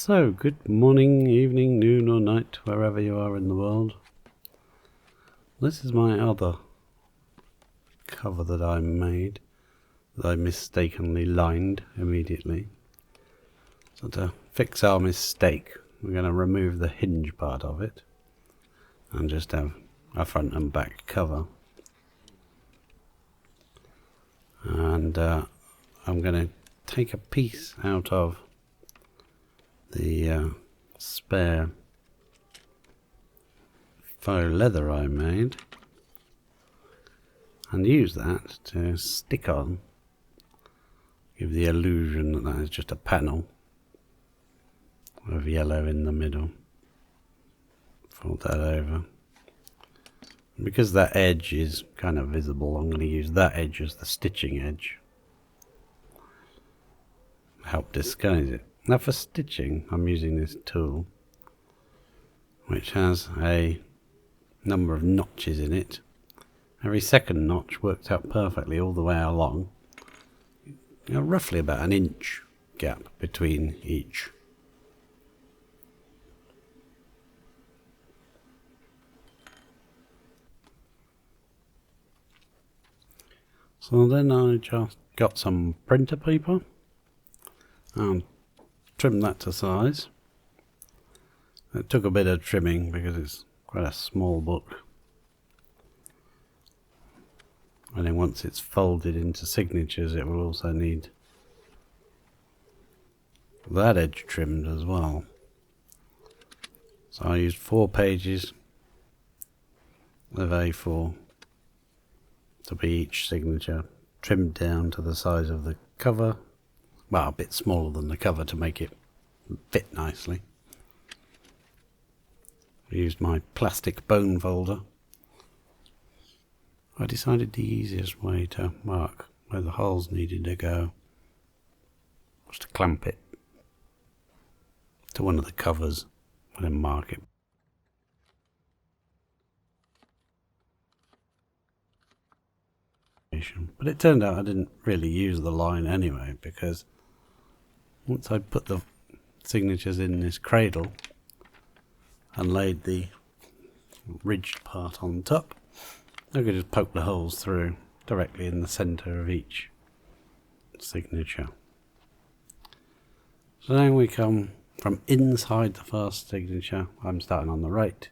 So, good morning, evening, noon or night, wherever you are in the world. This is my other cover that I made, that I mistakenly lined immediately. So to fix our mistake, we're going to remove the hinge part of it and just have a front and back cover. And I'm going to take a piece out of the spare faux leather I made and use that to stick on, give the illusion that that is just a panel of yellow in the middle. Fold that over. Because that edge is kind of visible, I'm going to use that edge as the stitching edge. Help disguise it. Now for stitching, I'm using this tool, which has a number of notches in it. Every second notch works out perfectly all the way along. Roughly about an inch gap between each. So then I just got some printer paper and trimmed that to size. It took a bit of trimming because it's quite a small book. And then once it's folded into signatures, it will also need that edge trimmed as well. So I used 4 pages of A4 to be each signature, trimmed down to the size of the cover. Well, a bit smaller than the cover to make it fit nicely. I used my plastic bone folder. I decided the easiest way to mark where the holes needed to go was to clamp it to one of the covers and then mark it. But it turned out I didn't really use the line anyway, because once I put the signatures in this cradle and laid the ridged part on top, I could just poke the holes through directly in the centre of each signature. So now we come from inside the first signature. I'm starting on the right.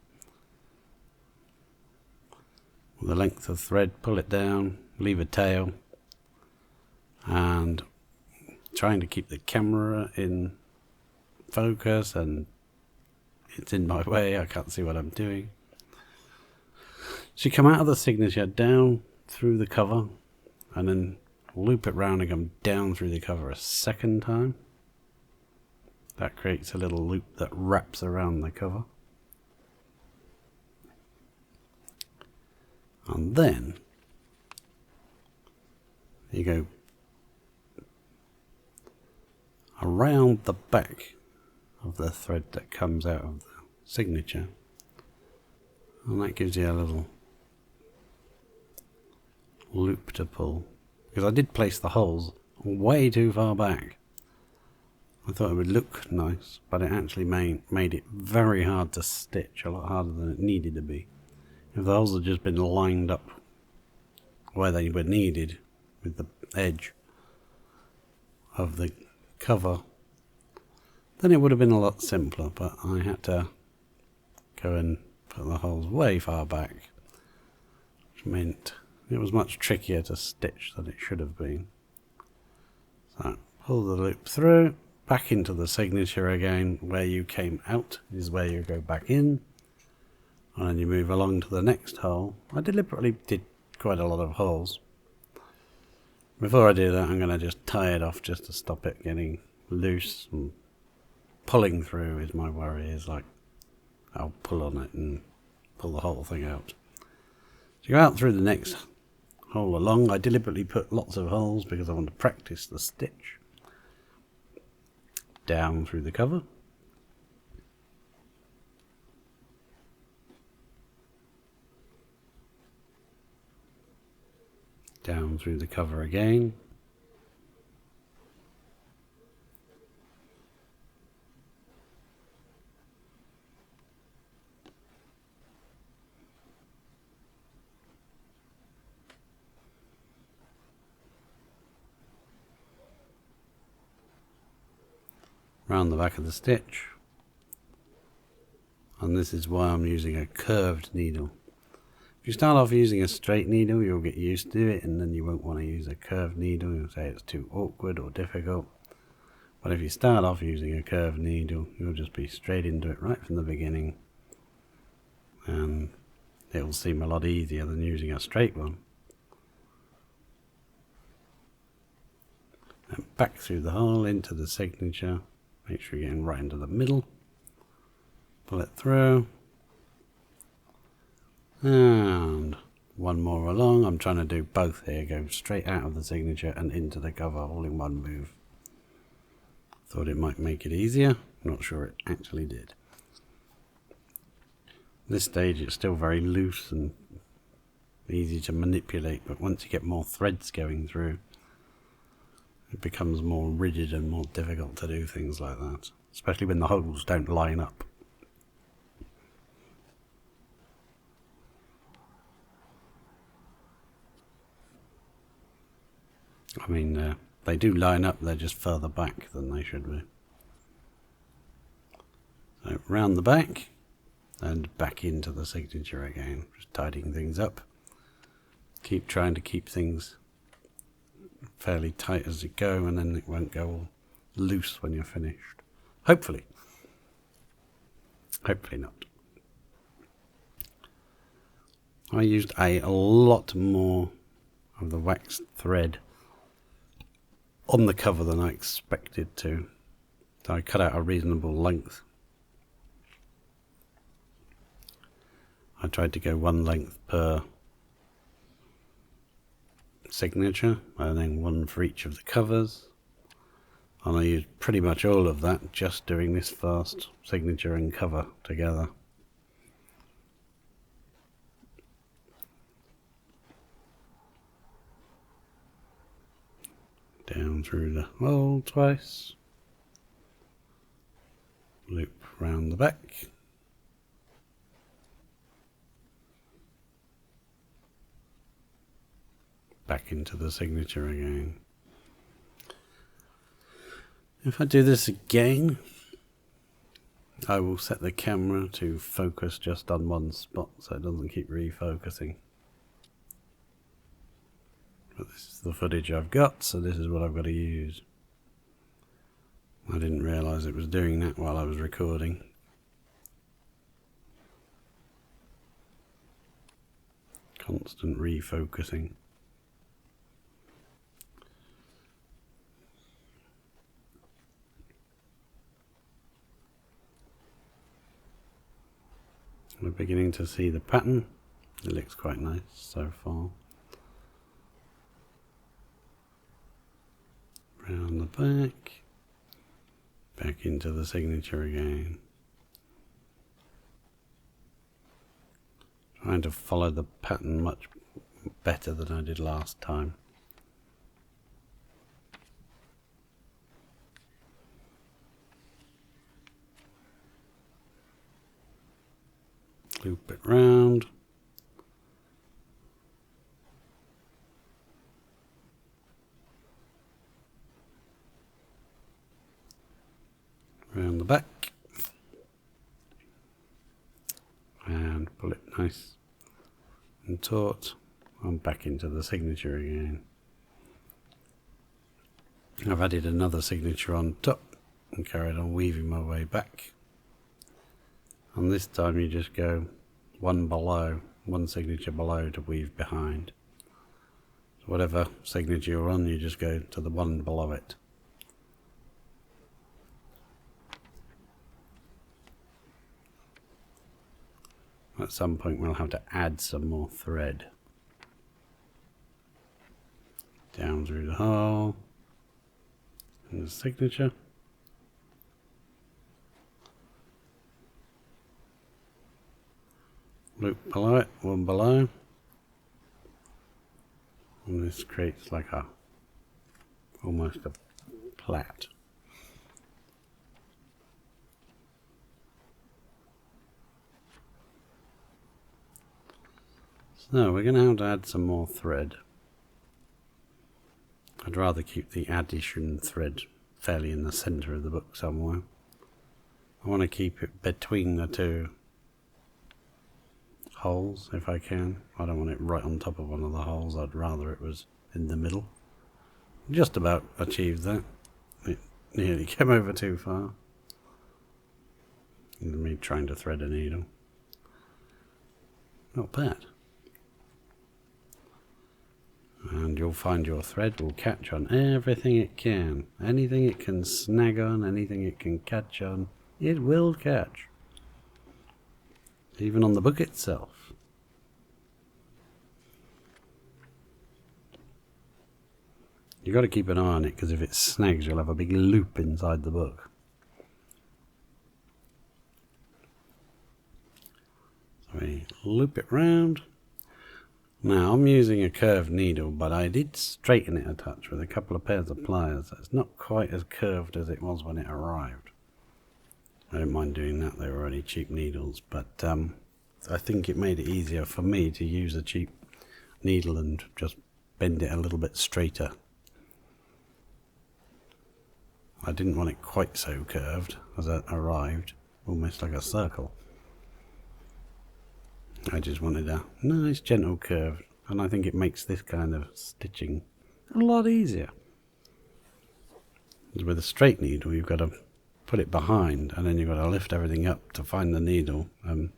With the length of thread, pull it down, leave a tail, and trying to keep the camera in focus, and it's in my way, I can't see what I'm doing. So you come out of the signature down through the cover and then loop it round and come down through the cover a second time. That creates a little loop that wraps around the cover. And then you go around the back of the thread that comes out of the signature, and that gives you a little loop to pull, because I did place the holes way too far back. I thought it would look nice, but it actually made it very hard to stitch, a lot harder than it needed to be. If the holes had just been lined up where they were needed with the edge of the cover, then it would have been a lot simpler, but I had to go and put the holes way far back, which meant it was much trickier to stitch than it should have been. So pull the loop through, back into the signature again. Where you came out is where you go back in, and then you move along to the next hole. I deliberately did quite a lot of holes. Before I do that, I'm going to just tie it off just to stop it getting loose, and pulling through is my worry, is like I'll pull on it and pull the whole thing out. So you go out through the next hole along. I deliberately put lots of holes because I want to practice the stitch. Down through the cover. Down through the cover again. around the back of the stitch. And this is why I'm using a curved needle. If you start off using a straight needle, you'll get used to it, and then you won't want to use a curved needle. You'll say it's too awkward or difficult. But if you start off using a curved needle, you'll just be straight into it right from the beginning. And it will seem a lot easier than using a straight one. And back through the hole into the signature. Make sure you're getting right into the middle. Pull it through. And one more along. I'm trying to do both here. Go straight out of the signature and into the cover all in one move. Thought it might make it easier. Not sure it actually did. This stage it's still very loose and easy to manipulate, but once you get more threads going through, it becomes more rigid and more difficult to do things like that, especially when the holes don't line up. I mean, they do line up, they're just further back than they should be. So round the back and back into the signature again, just tidying things up. Keep trying to keep things fairly tight as you go, and then it won't go all loose when you're finished. Hopefully. Hopefully not. I used a lot more of the waxed thread on the cover than I expected to. So I cut out a reasonable length. I tried to go one length per signature and then one for each of the covers, and I used pretty much all of that just doing this first signature and cover together. Down through the hole twice, loop round the back, back into the signature again. If I do this again, I will set the camera to focus just on one spot so it doesn't keep refocusing. But this is the footage I've got, so this is what I've got to use. I didn't realise it was doing that while I was recording. Constant refocusing. We're beginning to see the pattern. It looks quite nice so far. Round the back, back into the signature again. Trying to follow the pattern much better than I did last time. Loop it round. Round the back. And pull it nice and taut. And back into the signature again. I've added another signature on top and carried on weaving my way back. And this time you just go one below, one signature below to weave behind. So whatever signature you're on, you just go to the one below it. At some point we'll have to add some more thread. Down through the hole, and the signature. Loop below it, one below, and this creates like a almost a plait. So we're going to have to add some more thread. I'd rather keep the addition thread fairly in the centre of the book somewhere. I want to keep it between the two holes if I can. I don't want it right on top of one of the holes. I'd rather it was in the middle. Just about achieved that. It nearly came over too far. Me trying to thread a needle. Not bad. And you'll find your thread will catch on everything it can. Anything it can snag on, anything it can catch on, it will catch. Even on the book itself. You've got to keep an eye on it, because if it snags you'll have a big loop inside the book. So we loop it round. Now I'm using a curved needle, but I did straighten it a touch with a couple of pairs of pliers. So it's not quite as curved as it was when it arrived. I don't mind doing that, they were already cheap needles, but I think it made it easier for me to use a cheap needle and just bend it a little bit straighter. I didn't want it quite so curved as it arrived, almost like a circle. I just wanted a nice gentle curve, and I think it makes this kind of stitching a lot easier. With a straight needle you've got to put it behind, and then you've got to lift everything up to find the needle and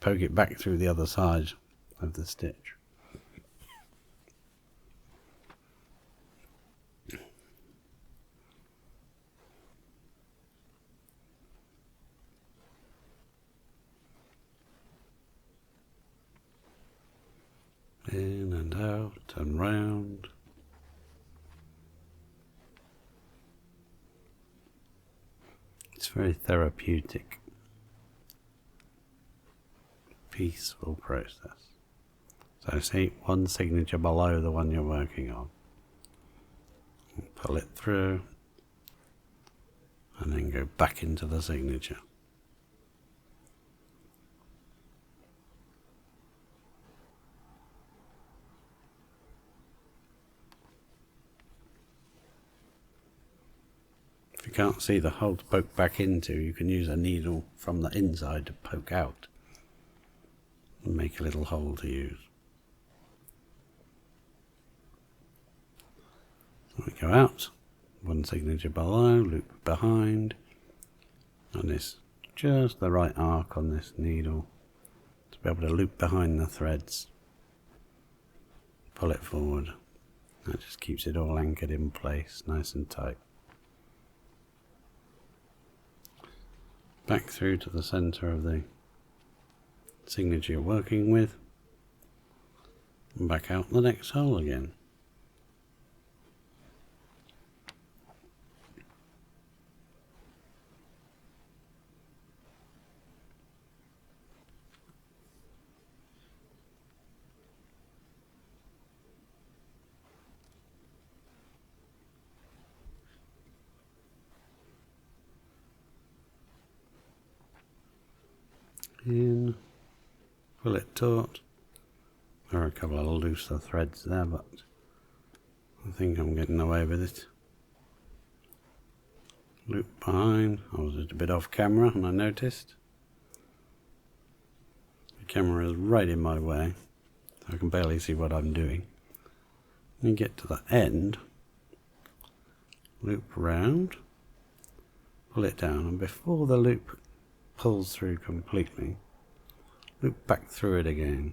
poke it back through the other side of the stitch. In and out and round. It's very therapeutic, peaceful process. So see, one signature below the one you're working on. Pull it through and then go back into the signature. If you can't see the hole to poke back into, you can use a needle from the inside to poke out and make a little hole to use. So we go out, one signature below, loop behind, and it's just the right arc on this needle to be able to loop behind the threads, pull it forward. That just keeps it all anchored in place, nice and tight. Back through to the centre of the signature you're working with, and back out the next hole again. In, pull it taut. There are a couple of looser threads there, but I think I'm getting away with it. Loop behind. I was just a bit off camera and I noticed. The camera is right in my way, so I can barely see what I'm doing. Then get to the end, loop round, pull it down, and before the loop pulls through completely, loop back through it again.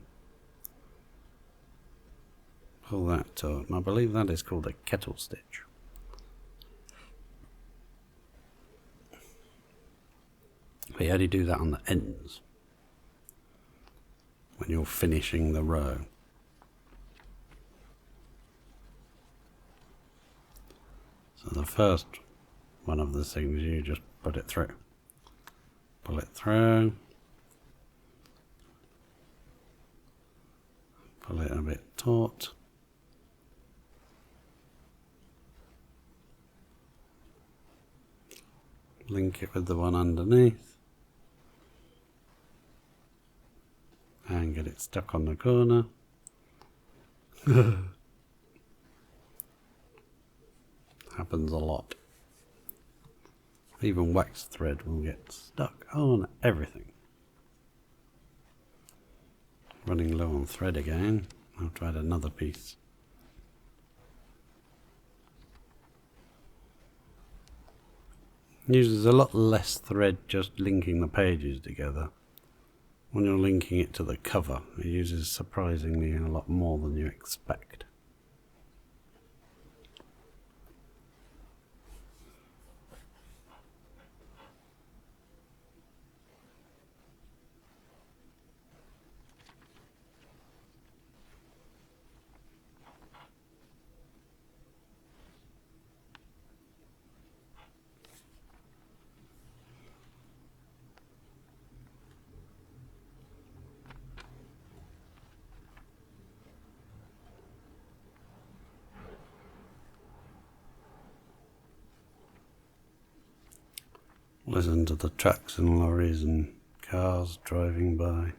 Pull that taut, and I believe that is called a kettle stitch. But you only do that on the ends when you're finishing the row. So the first one of the things, you just put it through. Pull it through. Pull it a bit taut. Link it with the one underneath. And get it stuck on the corner. Happens a lot. Even wax thread will get stuck on everything. Running low on thread again. I'll have to add another piece. Uses a lot less thread just linking the pages together. When you're linking it to the cover, it uses surprisingly a lot more than you expect. Listen to the trucks and lorries and cars driving by.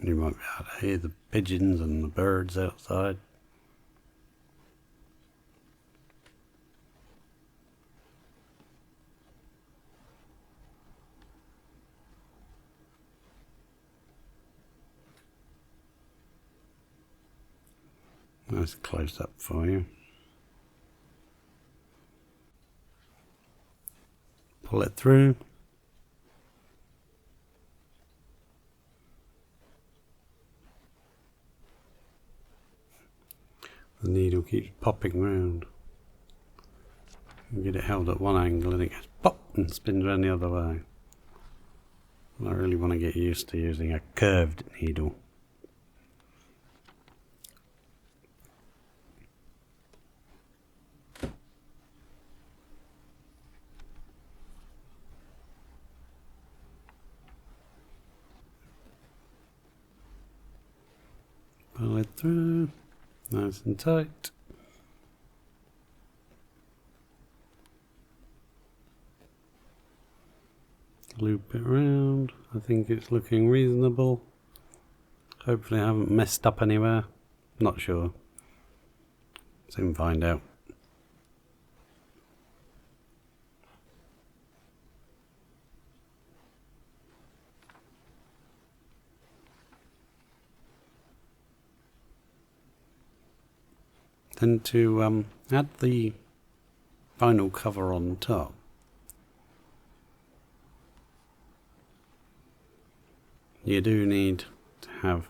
You might be able to hear the pigeons and the birds outside. Nice close up for you. Pull it through. The needle keeps popping round. You get it held at one angle and it goes pop and spins around the other way. I really want to get used to using a curved needle. Pull it through, nice and tight. Loop it round. I think it's looking reasonable. Hopefully I haven't messed up anywhere. Not sure. Soon find out. Then to add the vinyl cover on top, you do need to have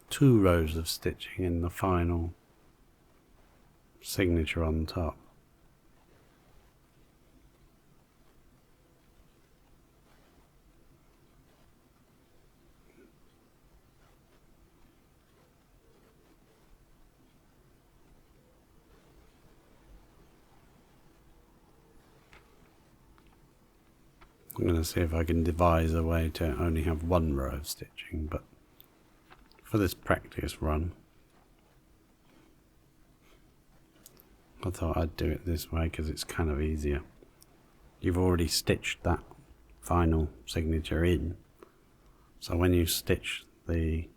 2 rows of stitching in the final signature on top. I'm going to see if I can devise a way to only have 1 row of stitching, but for this practice run I thought I'd do it this way because it's kind of easier. You've already stitched that final signature in, so when you stitch the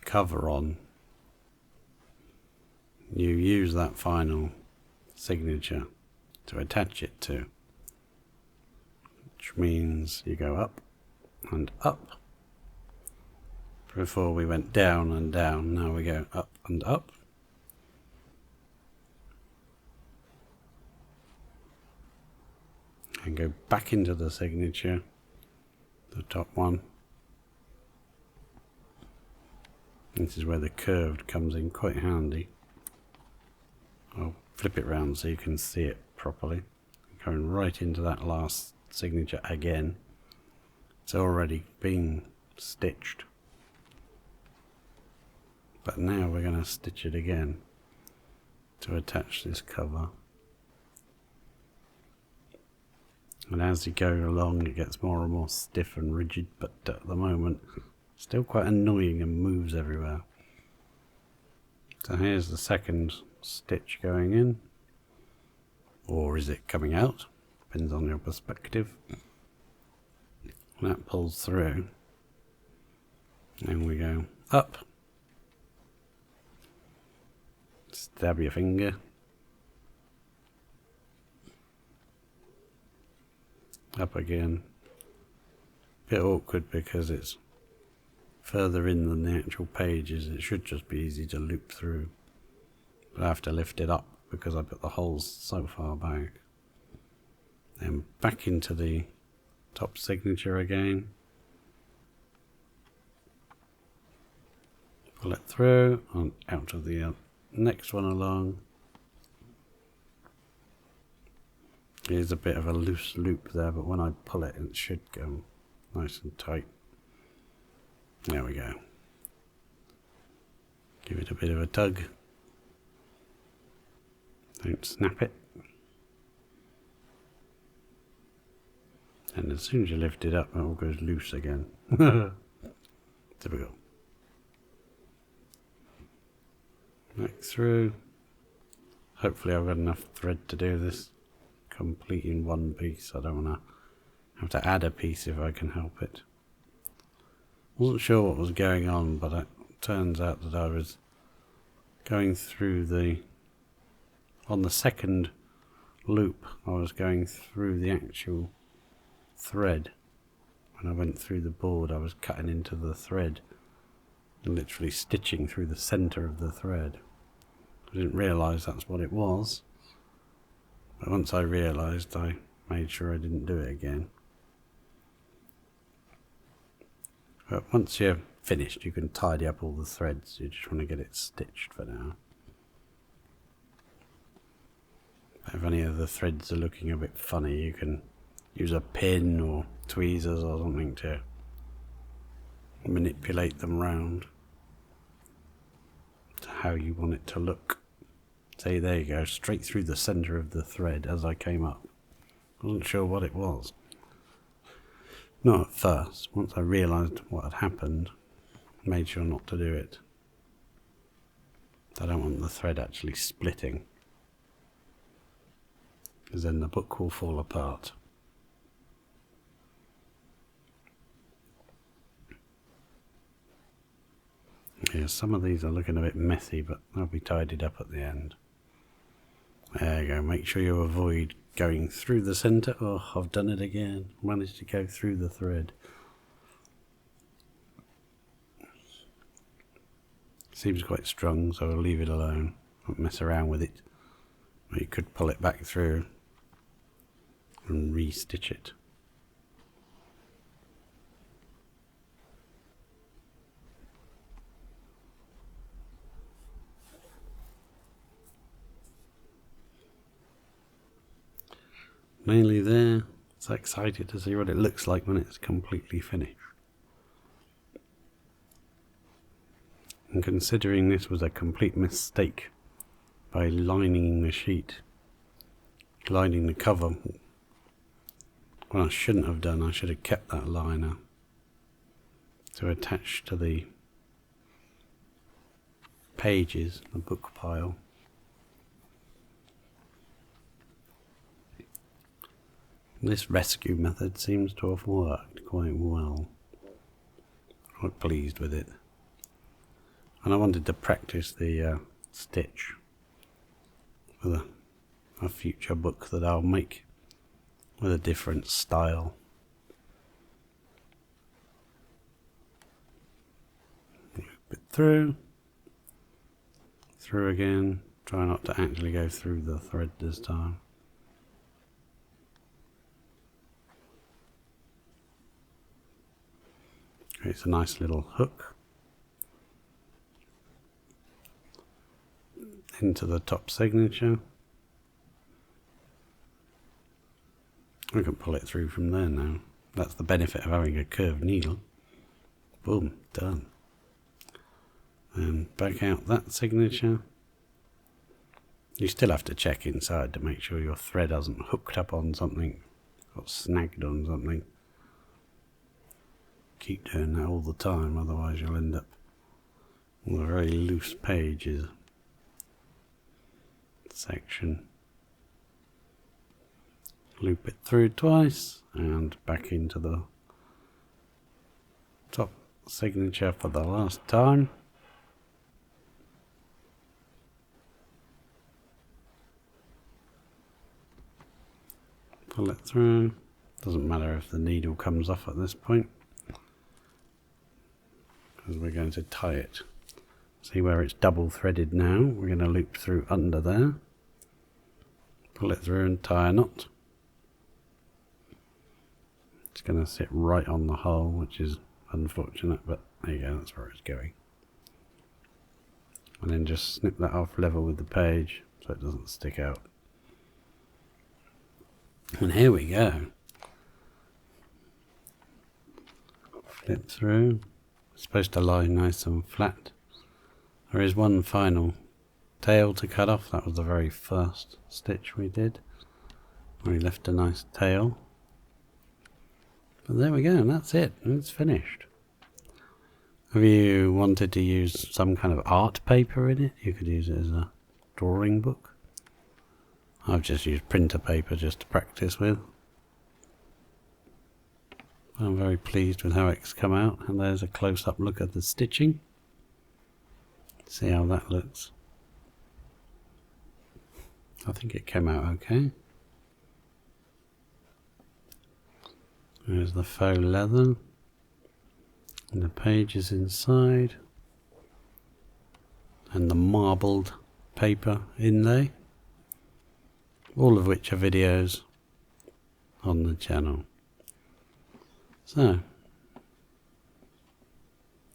cover on, you use that final signature to attach it to, which means you go up and up. Before we went down and down, now we go up and up. And go back into the signature, the top one. This is where the curved comes in quite handy. I'll flip it round so you can see it properly. Going right into that last signature again. It's already been stitched. But now we're going to stitch it again to attach this cover. And as you go along it gets more and more stiff and rigid, but at the moment still quite annoying and moves everywhere. So here's the second stitch going in, or is it coming out? Depends on your perspective. And that pulls through. Then we go up, stab your finger, up again. Bit awkward because it's further in than the actual pages. It should just be easy to loop through, but I have to lift it up because I put the holes so far back. Then back into the top signature again. Pull it through and out of the next one along. Here's a bit of a loose loop there, but when I pull it, it should go nice and tight. There we go. Give it a bit of a tug. Don't snap it. And as soon as you lift it up, it all goes loose again. Typical. Back through. Hopefully I've got enough thread to do this complete in one piece. I don't want to have to add a piece if I can help it. Wasn't sure what was going on, but it turns out that I was going through on the second loop, I was going through the actual thread. When I went through the board, I was cutting into the thread and literally stitching through the center of the thread. I didn't realise that's what it was, but once I realised, I made sure I didn't do it again. But once you're finished, you can tidy up all the threads. You just want to get it stitched for now. If any of the threads are looking a bit funny, you can use a pin or tweezers or something to manipulate them round to how you want it to look. See, there you go, straight through the centre of the thread as I came up. Wasn't sure what it was. Not at first. Once I realised what had happened, made sure not to do it. I don't want the thread actually splitting, because then the book will fall apart. Yeah, some of these are looking a bit messy, but they'll be tidied up at the end. There you go, make sure you avoid going through the centre. Oh, I've done it again. Managed to go through the thread. Seems quite strong, so I'll leave it alone. Don't mess around with it. Or you could pull it back through and re-stitch it. Mainly there, so excited to see what it looks like when it's completely finished. And considering this was a complete mistake by lining the sheet, lining the cover, what I shouldn't have done, I should have kept that liner to attach to the pages, the book pile. This rescue method seems to have worked quite well. Quite pleased with it. And I wanted to practice the stitch for a future book that I'll make with a different style. Loop it through again. Try not to actually go through the thread this time. It's a nice little hook into the top signature. We can pull it through from there now. That's the benefit of having a curved needle. Boom, done. And back out that signature. You still have to check inside to make sure your thread hasn't hooked up on something, got snagged on something. Keep doing that all the time, otherwise you'll end up with a very loose pages section. Loop it through twice and back into the top signature for the last time. Pull it through. Doesn't matter if the needle comes off at this point, because we're going to tie it. See where it's double threaded now? We're going to loop through under there. Pull it through and tie a knot. It's going to sit right on the hole, which is unfortunate, but there you go, that's where it's going. And then just snip that off level with the page so it doesn't stick out. And here we go. Flip through. It's supposed to lie nice and flat. There is one final tail to cut off. That was the very first stitch we did. We left a nice tail. But there we go, and that's it. It's finished. If you wanted to use some kind of art paper in it, you could use it as a drawing book. I've just used printer paper just to practice with. I'm very pleased with how it's come out, and there's a close-up look at the stitching. See how that looks. I think it came out okay. There's the faux leather, and the pages inside, and the marbled paper inlay, all of which are videos on the channel. So,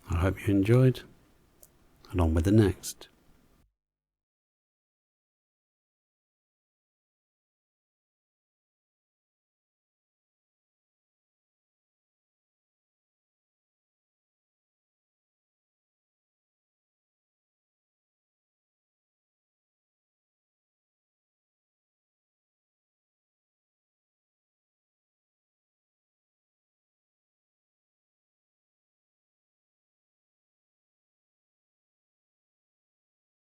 I hope you enjoyed, and on with the next.